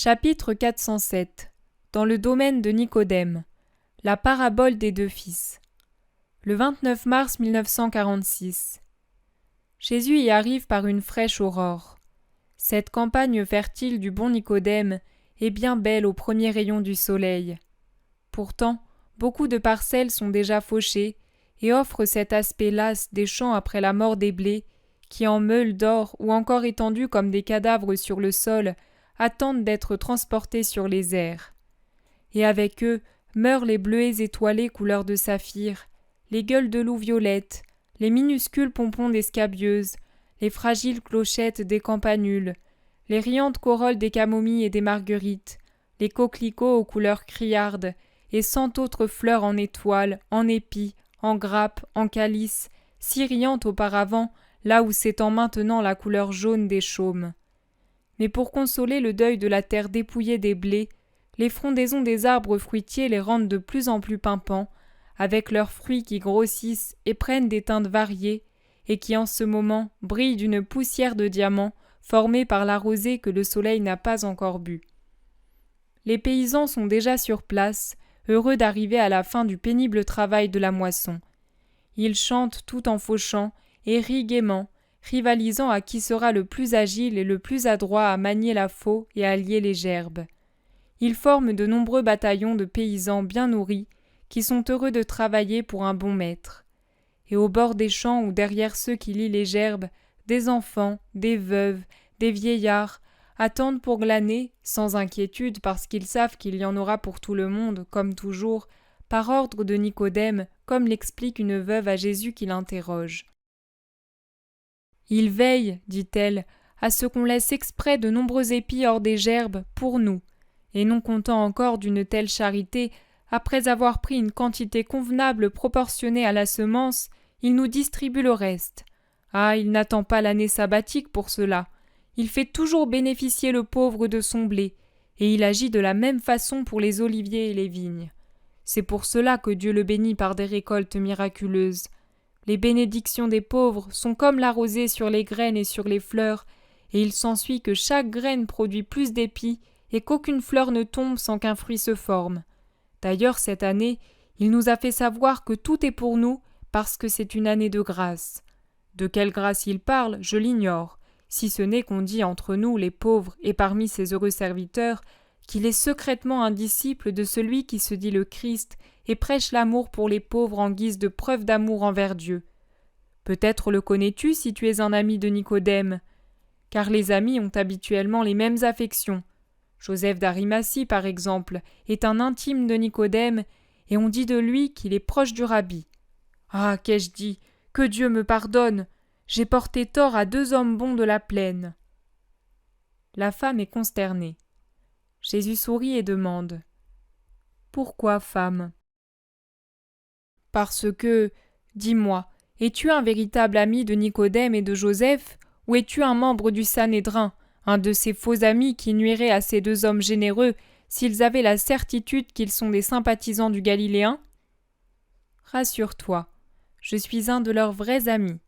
Chapitre 407. Dans le domaine de Nicodème. La parabole des deux fils. Le 29 mars 1946. Jésus y arrive par une fraîche aurore. Cette campagne fertile du bon Nicodème est bien belle aux premiers rayons du soleil. Pourtant, beaucoup de parcelles sont déjà fauchées et offrent cet aspect las des champs après la mort des blés, qui en meules d'or ou encore étendus comme des cadavres sur le sol, attendent d'être transportés sur les airs. Et avec eux meurent les bleuets étoilés couleur de saphir, les gueules de loup violettes, les minuscules pompons des scabieuses, les fragiles clochettes des campanules, les riantes corolles des camomilles et des marguerites, les coquelicots aux couleurs criardes, et cent autres fleurs en étoiles, en épis, en grappes, en calices, si riantes auparavant, là où s'étend maintenant la couleur jaune des chaumes. Mais pour consoler le deuil de la terre dépouillée des blés, les frondaisons des arbres fruitiers les rendent de plus en plus pimpants, avec leurs fruits qui grossissent et prennent des teintes variées, et qui en ce moment brillent d'une poussière de diamants formée par la rosée que le soleil n'a pas encore bu. Les paysans sont déjà sur place, heureux d'arriver à la fin du pénible travail de la moisson. Ils chantent tout en fauchant et rient gaiement, rivalisant à qui sera le plus agile et le plus adroit à manier la faux et à lier les gerbes. Ils forment de nombreux bataillons de paysans bien nourris, qui sont heureux de travailler pour un bon maître. Et au bord des champs ou derrière ceux qui lient les gerbes, des enfants, des veuves, des vieillards, attendent pour glaner, sans inquiétude parce qu'ils savent qu'il y en aura pour tout le monde, comme toujours, par ordre de Nicodème, comme l'explique une veuve à Jésus qui l'interroge. Il veille, dit-elle, à ce qu'on laisse exprès de nombreux épis hors des gerbes pour nous, et non content encore d'une telle charité, après avoir pris une quantité convenable proportionnée à la semence, il nous distribue le reste. Ah, il n'attend pas l'année sabbatique pour cela. Il fait toujours bénéficier le pauvre de son blé, et il agit de la même façon pour les oliviers et les vignes. C'est pour cela que Dieu le bénit par des récoltes miraculeuses. Les bénédictions des pauvres sont comme la rosée sur les graines et sur les fleurs, et il s'ensuit que chaque graine produit plus d'épis et qu'aucune fleur ne tombe sans qu'un fruit se forme. D'ailleurs, cette année, il nous a fait savoir que tout est pour nous parce que c'est une année de grâce. De quelle grâce il parle, je l'ignore, si ce n'est qu'on dit entre nous, les pauvres, et parmi ses heureux serviteurs, qu'il est secrètement un disciple de celui qui se dit le Christ et prêche l'amour pour les pauvres en guise de preuve d'amour envers Dieu. Peut-être le connais-tu si tu es un ami de Nicodème, car les amis ont habituellement les mêmes affections. Joseph d'Arimathie, par exemple, est un intime de Nicodème, et on dit de lui qu'il est proche du rabbi. Ah, qu'ai-je dit? Que Dieu me pardonne! J'ai porté tort à 2 hommes bons de la plaine. La femme est consternée. Jésus sourit et demande « Pourquoi, femme ?» Parce que, dis-moi, es-tu un véritable ami de Nicodème et de Joseph, ou es-tu un membre du Sanhédrin, un de ces faux amis qui nuiraient à ces 2 hommes généreux s'ils avaient la certitude qu'ils sont des sympathisants du Galiléen ? Rassure-toi, je suis un de leurs vrais amis.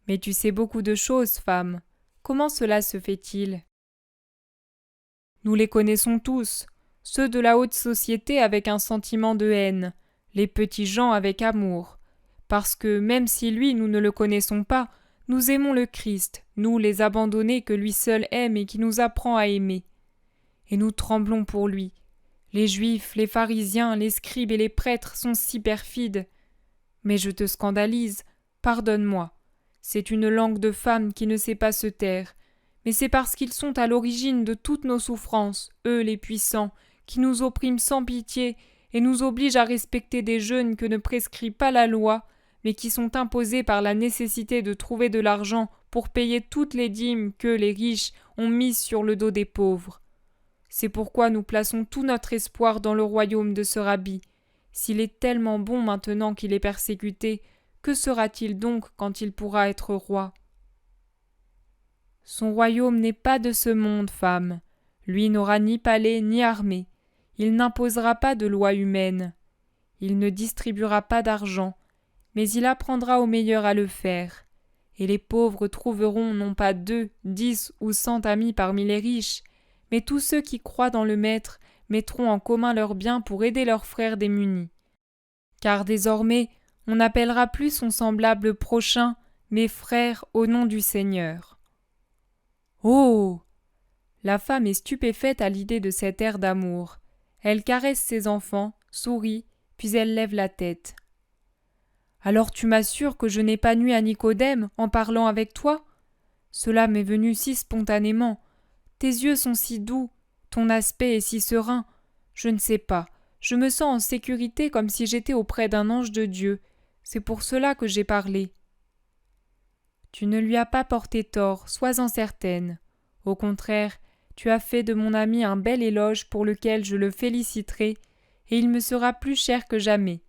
Mais tu sais beaucoup de choses, femme. Comment cela se fait-il ? Nous les connaissons tous, ceux de la haute société avec un sentiment de haine, les petits gens avec amour, parce que même si lui nous ne le connaissons pas, nous aimons le Christ, nous les abandonnés que lui seul aime et qui nous apprend à aimer. Et nous tremblons pour lui. Les Juifs, les pharisiens, les scribes et les prêtres sont si perfides. Mais je te scandalise, pardonne-moi. C'est une langue de femme qui ne sait pas se taire, mais c'est parce qu'ils sont à l'origine de toutes nos souffrances, eux les puissants, qui nous oppriment sans pitié et nous obligent à respecter des jeûnes que ne prescrit pas la loi, mais qui sont imposés par la nécessité de trouver de l'argent pour payer toutes les dîmes que les riches ont mises sur le dos des pauvres. C'est pourquoi nous plaçons tout notre espoir dans le royaume de ce rabbi. S'il est tellement bon maintenant qu'il est persécuté, que sera-t-il donc quand il pourra être roi ? Son royaume n'est pas de ce monde, femme. Lui n'aura ni palais ni armée. Il n'imposera pas de loi humaine. Il ne distribuera pas d'argent, mais il apprendra aux meilleurs à le faire. Et les pauvres trouveront non pas 2, 10 ou 100 amis parmi les riches, mais tous ceux qui croient dans le Maître mettront en commun leurs biens pour aider leurs frères démunis. Car désormais, on n'appellera plus son semblable prochain, mais frère au nom du Seigneur. Oh! La femme est stupéfaite à l'idée de cet air d'amour. Elle caresse ses enfants, sourit, puis elle lève la tête. « Alors tu m'assures que je n'ai pas nui à Nicodème en parlant avec toi ? Cela m'est venu si spontanément. Tes yeux sont si doux, ton aspect est si serein. Je ne sais pas, je me sens en sécurité comme si j'étais auprès d'un ange de Dieu. C'est pour cela que j'ai parlé. » Tu ne lui as pas porté tort, sois-en certaine. Au contraire, tu as fait de mon ami un bel éloge pour lequel je le féliciterai, et il me sera plus cher que jamais.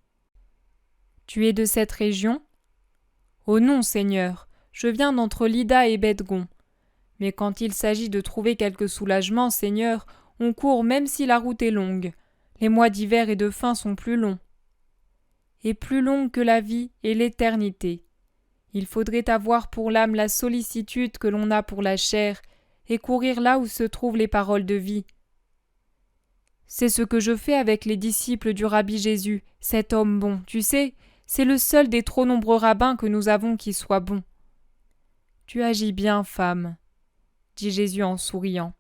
Tu es de cette région ? Oh non, Seigneur, je viens d'entre Lydda et Bethgon. Mais quand il s'agit de trouver quelque soulagement, Seigneur, on court même si la route est longue. Les mois d'hiver et de faim sont plus longs. Et plus longue que la vie et l'éternité. Il faudrait avoir pour l'âme la sollicitude que l'on a pour la chair, et courir là où se trouvent les paroles de vie. C'est ce que je fais avec les disciples du Rabbi Jésus, cet homme bon, tu sais, c'est le seul des trop nombreux rabbins que nous avons qui soit bon. Tu agis bien, femme, dit Jésus en souriant.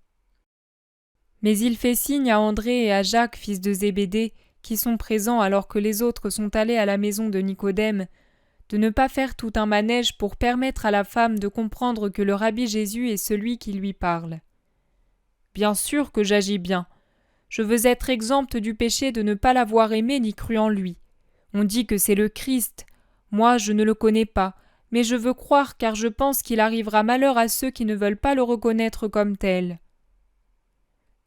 Mais il fait signe à André et à Jacques, fils de Zébédée, qui sont présents alors que les autres sont allés à la maison de Nicodème, de ne pas faire tout un manège pour permettre à la femme de comprendre que le Rabbi Jésus est celui qui lui parle. Bien sûr que j'agis bien. Je veux être exempte du péché de ne pas l'avoir aimé ni cru en lui. On dit que c'est le Christ. Moi, je ne le connais pas, mais je veux croire car je pense qu'il arrivera malheur à ceux qui ne veulent pas le reconnaître comme tel.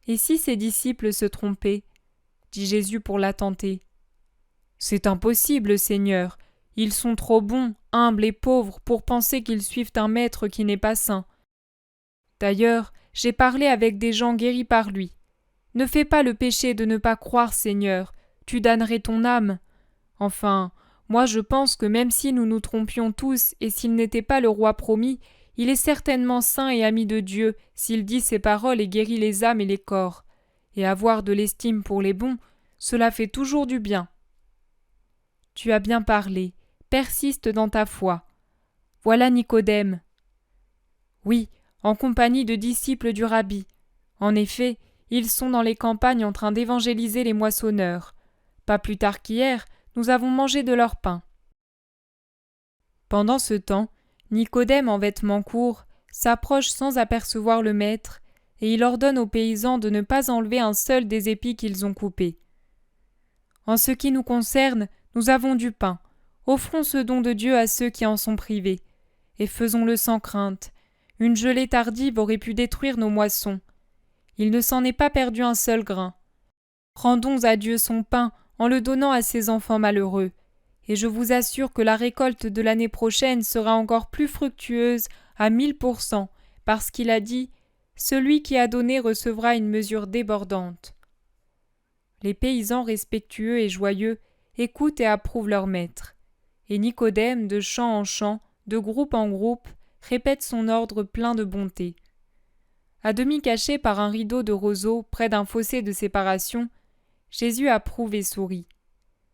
Et si ses disciples se trompaient ? Dit Jésus pour la tenter. C'est impossible, Seigneur. Ils sont trop bons, humbles et pauvres pour penser qu'ils suivent un maître qui n'est pas saint. D'ailleurs, j'ai parlé avec des gens guéris par lui. Ne fais pas le péché de ne pas croire, Seigneur, tu damnerais ton âme. Enfin, moi je pense que même si nous nous trompions tous et s'il n'était pas le roi promis, il est certainement saint et ami de Dieu s'il dit ses paroles et guérit les âmes et les corps. Et avoir de l'estime pour les bons, cela fait toujours du bien. Tu as bien parlé. Persiste dans ta foi. Voilà Nicodème. Oui, en compagnie de disciples du Rabbi. En effet, ils sont dans les campagnes en train d'évangéliser les moissonneurs. Pas plus tard qu'hier, nous avons mangé de leur pain. Pendant ce temps, Nicodème en vêtements courts s'approche sans apercevoir le maître, et il ordonne aux paysans de ne pas enlever un seul des épis qu'ils ont coupés. En ce qui nous concerne, nous avons du pain. Offrons ce don de Dieu à ceux qui en sont privés. Et faisons-le sans crainte. Une gelée tardive aurait pu détruire nos moissons. Il ne s'en est pas perdu un seul grain. Rendons à Dieu son pain en le donnant à ses enfants malheureux. Et je vous assure que la récolte de l'année prochaine sera encore plus fructueuse à 1000%, parce qu'il a dit « Celui qui a donné recevra une mesure débordante ». Les paysans respectueux et joyeux écoutent et approuvent leur maître. Et Nicodème, de chant en chant, de groupe en groupe, répète son ordre plein de bonté. À demi caché par un rideau de roseaux près d'un fossé de séparation, Jésus approuve et sourit.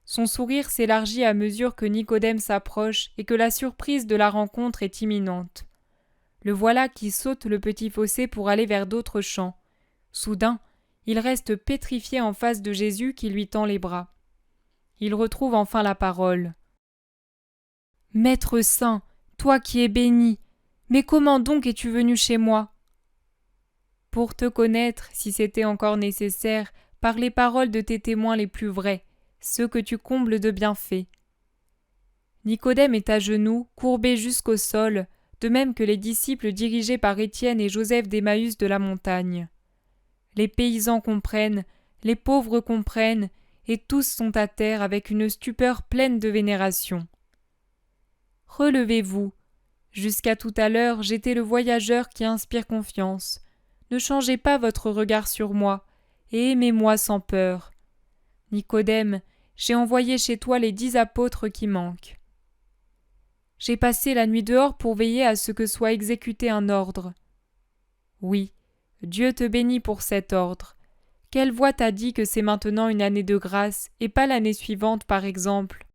Son sourire s'élargit à mesure que Nicodème s'approche et que la surprise de la rencontre est imminente. Le voilà qui saute le petit fossé pour aller vers d'autres champs. Soudain, il reste pétrifié en face de Jésus qui lui tend les bras. Il retrouve enfin la parole. « Maître saint, toi qui es béni, mais comment donc es-tu venu chez moi ?» Pour te connaître, si c'était encore nécessaire, par les paroles de tes témoins les plus vrais, ceux que tu combles de bienfaits. Nicodème est à genoux, courbé jusqu'au sol, de même que les disciples dirigés par Étienne et Joseph d'Emmaüs de la montagne. Les paysans comprennent, les pauvres comprennent, et tous sont à terre avec une stupeur pleine de vénération. Relevez-vous. Jusqu'à tout à l'heure, j'étais le voyageur qui inspire confiance. Ne changez pas votre regard sur moi, et aimez-moi sans peur. Nicodème, j'ai envoyé chez toi les 10 apôtres qui manquent. J'ai passé la nuit dehors pour veiller à ce que soit exécuté un ordre. Oui, Dieu te bénit pour cet ordre. Quelle voix t'a dit que c'est maintenant une année de grâce et pas l'année suivante, par exemple?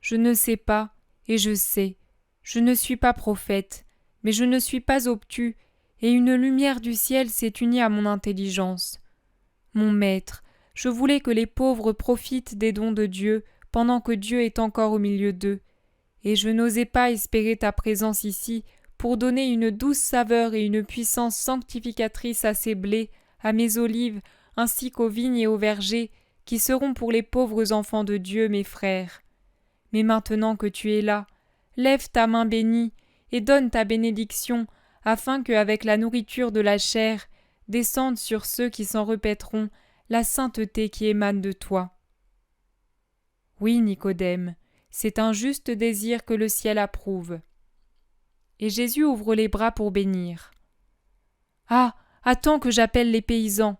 Je ne sais pas, et je sais. Je ne suis pas prophète, mais je ne suis pas obtus, et une lumière du ciel s'est unie à mon intelligence. Mon maître, je voulais que les pauvres profitent des dons de Dieu pendant que Dieu est encore au milieu d'eux, et je n'osais pas espérer ta présence ici pour donner une douce saveur et une puissance sanctificatrice à ces blés, à mes olives, ainsi qu'aux vignes et aux vergers, qui seront pour les pauvres enfants de Dieu, mes frères. Mais maintenant que tu es là, lève ta main bénie et donne ta bénédiction, afin que, avec la nourriture de la chair, descende sur ceux qui s'en repaîtront la sainteté qui émane de toi. Oui, Nicodème, c'est un juste désir que le ciel approuve. Et Jésus ouvre les bras pour bénir. Ah, attends que j'appelle les paysans.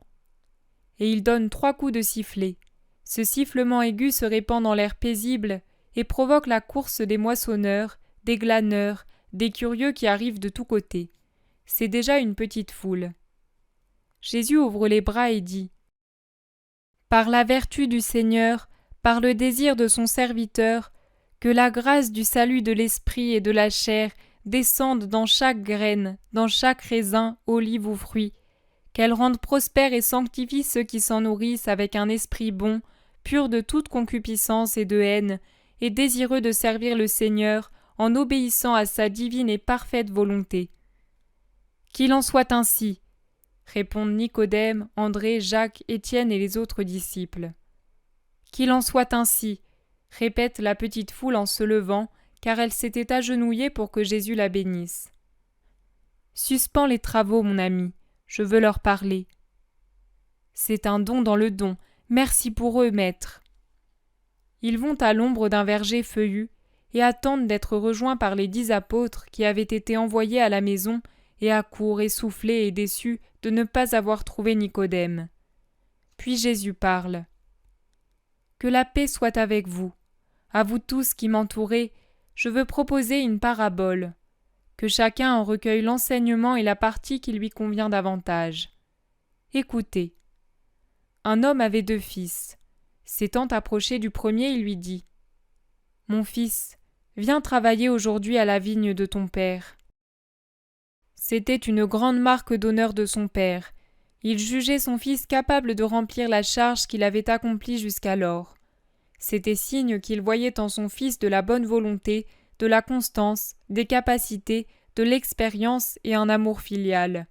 Et il donne 3 coups de sifflet. Ce sifflement aigu se répand dans l'air paisible et provoque la course des moissonneurs, des glaneurs, des curieux qui arrivent de tous côtés. C'est déjà une petite foule. Jésus ouvre les bras et dit : Par la vertu du Seigneur, par le désir de son serviteur, que la grâce du salut de l'esprit et de la chair descende dans chaque graine, dans chaque raisin, olive ou fruit, qu'elle rende prospère et sanctifie ceux qui s'en nourrissent avec un esprit bon, pur de toute concupiscence et de haine, et désireux de servir le Seigneur en obéissant à sa divine et parfaite volonté. Qu'il en soit ainsi, répondent Nicodème, André, Jacques, Étienne et les autres disciples. Qu'il en soit ainsi, répète la petite foule en se levant, car elle s'était agenouillée pour que Jésus la bénisse. Suspends les travaux, mon ami, je veux leur parler. C'est un don dans le don, merci pour eux, maître. Ils vont à l'ombre d'un verger feuillu et attendent d'être rejoints par les 10 apôtres qui avaient été envoyés à la maison et accourent essoufflés et déçus de ne pas avoir trouvé Nicodème. Puis Jésus parle. Que la paix soit avec vous. À vous tous qui m'entourez, je veux proposer une parabole. Que chacun en recueille l'enseignement et la partie qui lui convient davantage. Écoutez. Un homme avait 2 fils. S'étant approché du premier, il lui dit : Mon fils, viens travailler aujourd'hui à la vigne de ton père. C'était une grande marque d'honneur de son père. Il jugeait son fils capable de remplir la charge qu'il avait accomplie jusqu'alors. C'était signe qu'il voyait en son fils de la bonne volonté, de la constance, des capacités, de l'expérience et un amour filial.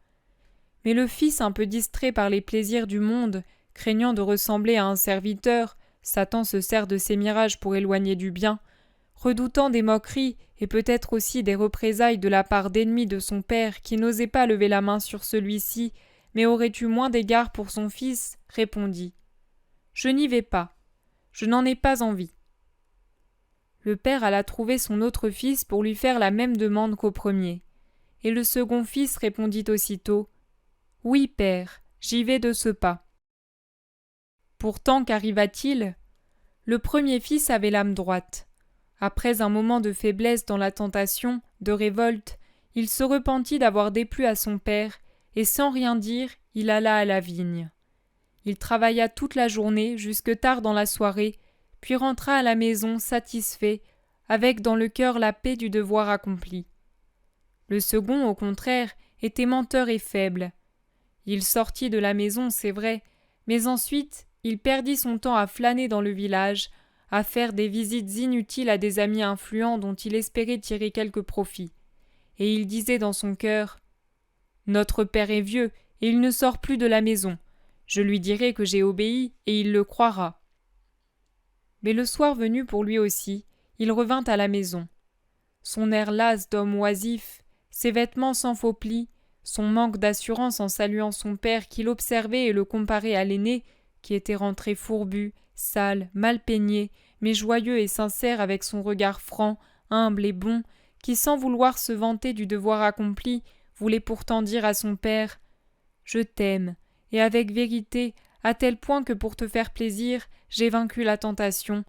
Mais le fils, un peu distrait par les plaisirs du monde, craignant de ressembler à un serviteur, Satan se sert de ses mirages pour éloigner du bien, redoutant des moqueries et peut-être aussi des représailles de la part d'ennemis de son père qui n'osaient pas lever la main sur celui-ci, mais aurait eu moins d'égard pour son fils, répondit : Je n'y vais pas. Je n'en ai pas envie. Le père alla trouver son autre fils pour lui faire la même demande qu'au premier. Et le second fils répondit aussitôt : Oui, père, j'y vais de ce pas. Pourtant, qu'arriva-t-il ? Le premier fils avait l'âme droite. Après un moment de faiblesse dans la tentation, de révolte, il se repentit d'avoir déplu à son père, et sans rien dire, il alla à la vigne. Il travailla toute la journée jusque tard dans la soirée, puis rentra à la maison satisfait, avec dans le cœur la paix du devoir accompli. Le second, au contraire, était menteur et faible. Il sortit de la maison, c'est vrai, mais ensuite il perdit son temps à flâner dans le village, à faire des visites inutiles à des amis influents dont il espérait tirer quelque profit. Et il disait dans son cœur : Notre père est vieux, et il ne sort plus de la maison. Je lui dirai que j'ai obéi, et il le croira. Mais le soir venu pour lui aussi, il revint à la maison. Son air las d'homme oisif, ses vêtements sans faux plis, son manque d'assurance en saluant son père qui l'observait et le comparait à l'aîné, qui était rentré fourbu, sale, mal peigné, mais joyeux et sincère avec son regard franc, humble et bon, qui sans vouloir se vanter du devoir accompli, voulait pourtant dire à son père : Je t'aime, et avec vérité, à tel point que pour te faire plaisir, j'ai vaincu la tentation.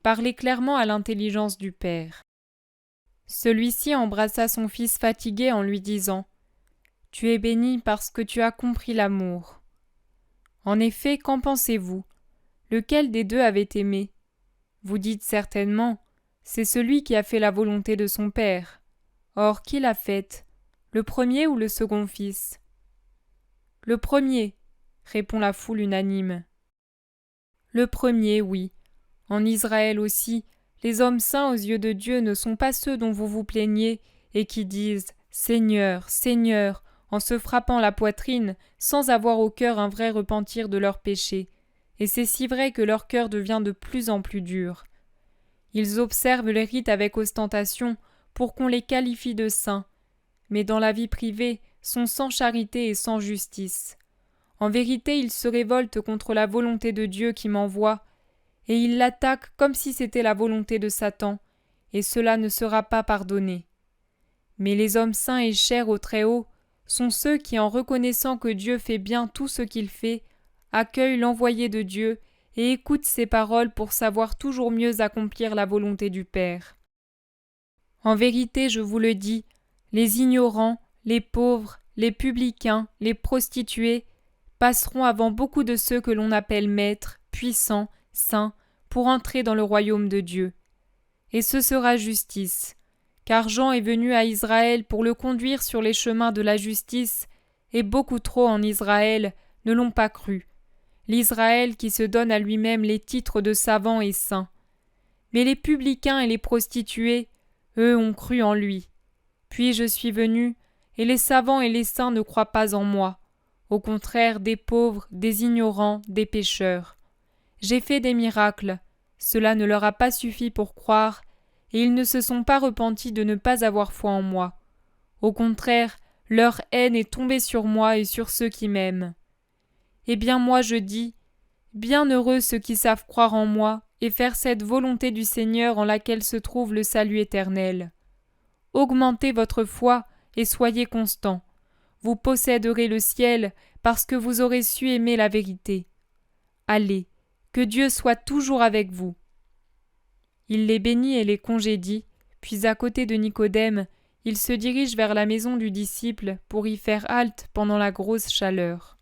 Parlez clairement à l'intelligence du père. Celui-ci embrassa son fils fatigué en lui disant : Tu es béni parce que tu as compris l'amour. En effet, qu'en pensez-vous? Lequel des deux avait aimé? Vous dites certainement, c'est celui qui a fait la volonté de son père. Or, qui l'a faite? Le premier ou le second fils? Le premier, répond la foule unanime. Le premier, oui. En Israël aussi, les hommes saints aux yeux de Dieu ne sont pas ceux dont vous vous plaignez et qui disent « Seigneur, Seigneur », en se frappant la poitrine sans avoir au cœur un vrai repentir de leurs péchés. Et c'est si vrai que leur cœur devient de plus en plus dur. Ils observent les rites avec ostentation pour qu'on les qualifie de saints, mais dans la vie privée sont sans charité et sans justice. En vérité, ils se révoltent contre la volonté de Dieu qui m'envoie, et ils l'attaquent comme si c'était la volonté de Satan, et cela ne sera pas pardonné. Mais les hommes saints et chers au Très-Haut sont ceux qui, en reconnaissant que Dieu fait bien tout ce qu'il fait, accueillent l'envoyé de Dieu et écoutent ses paroles pour savoir toujours mieux accomplir la volonté du Père. En vérité, je vous le dis, les ignorants, les pauvres, les publicains, les prostituées passeront avant beaucoup de ceux que l'on appelle maîtres, puissants, saints, pour entrer dans le royaume de Dieu. Et ce sera justice, car Jean est venu à Israël pour le conduire sur les chemins de la justice, et beaucoup trop en Israël ne l'ont pas cru. L'Israël qui se donne à lui-même les titres de savant et saint. Mais les publicains et les prostituées, eux, ont cru en lui. Puis je suis venu, et les savants et les saints ne croient pas en moi. Au contraire, des pauvres, des ignorants, des pécheurs. J'ai fait des miracles. Cela ne leur a pas suffi pour croire, et ils ne se sont pas repentis de ne pas avoir foi en moi. Au contraire, leur haine est tombée sur moi et sur ceux qui m'aiment. Eh bien moi je dis, bienheureux ceux qui savent croire en moi et faire cette volonté du Seigneur en laquelle se trouve le salut éternel. Augmentez votre foi et soyez constants. Vous posséderez le ciel parce que vous aurez su aimer la vérité. Allez, que Dieu soit toujours avec vous. Il les bénit et les congédie, puis à côté de Nicodème, il se dirige vers la maison du disciple pour y faire halte pendant la grosse chaleur.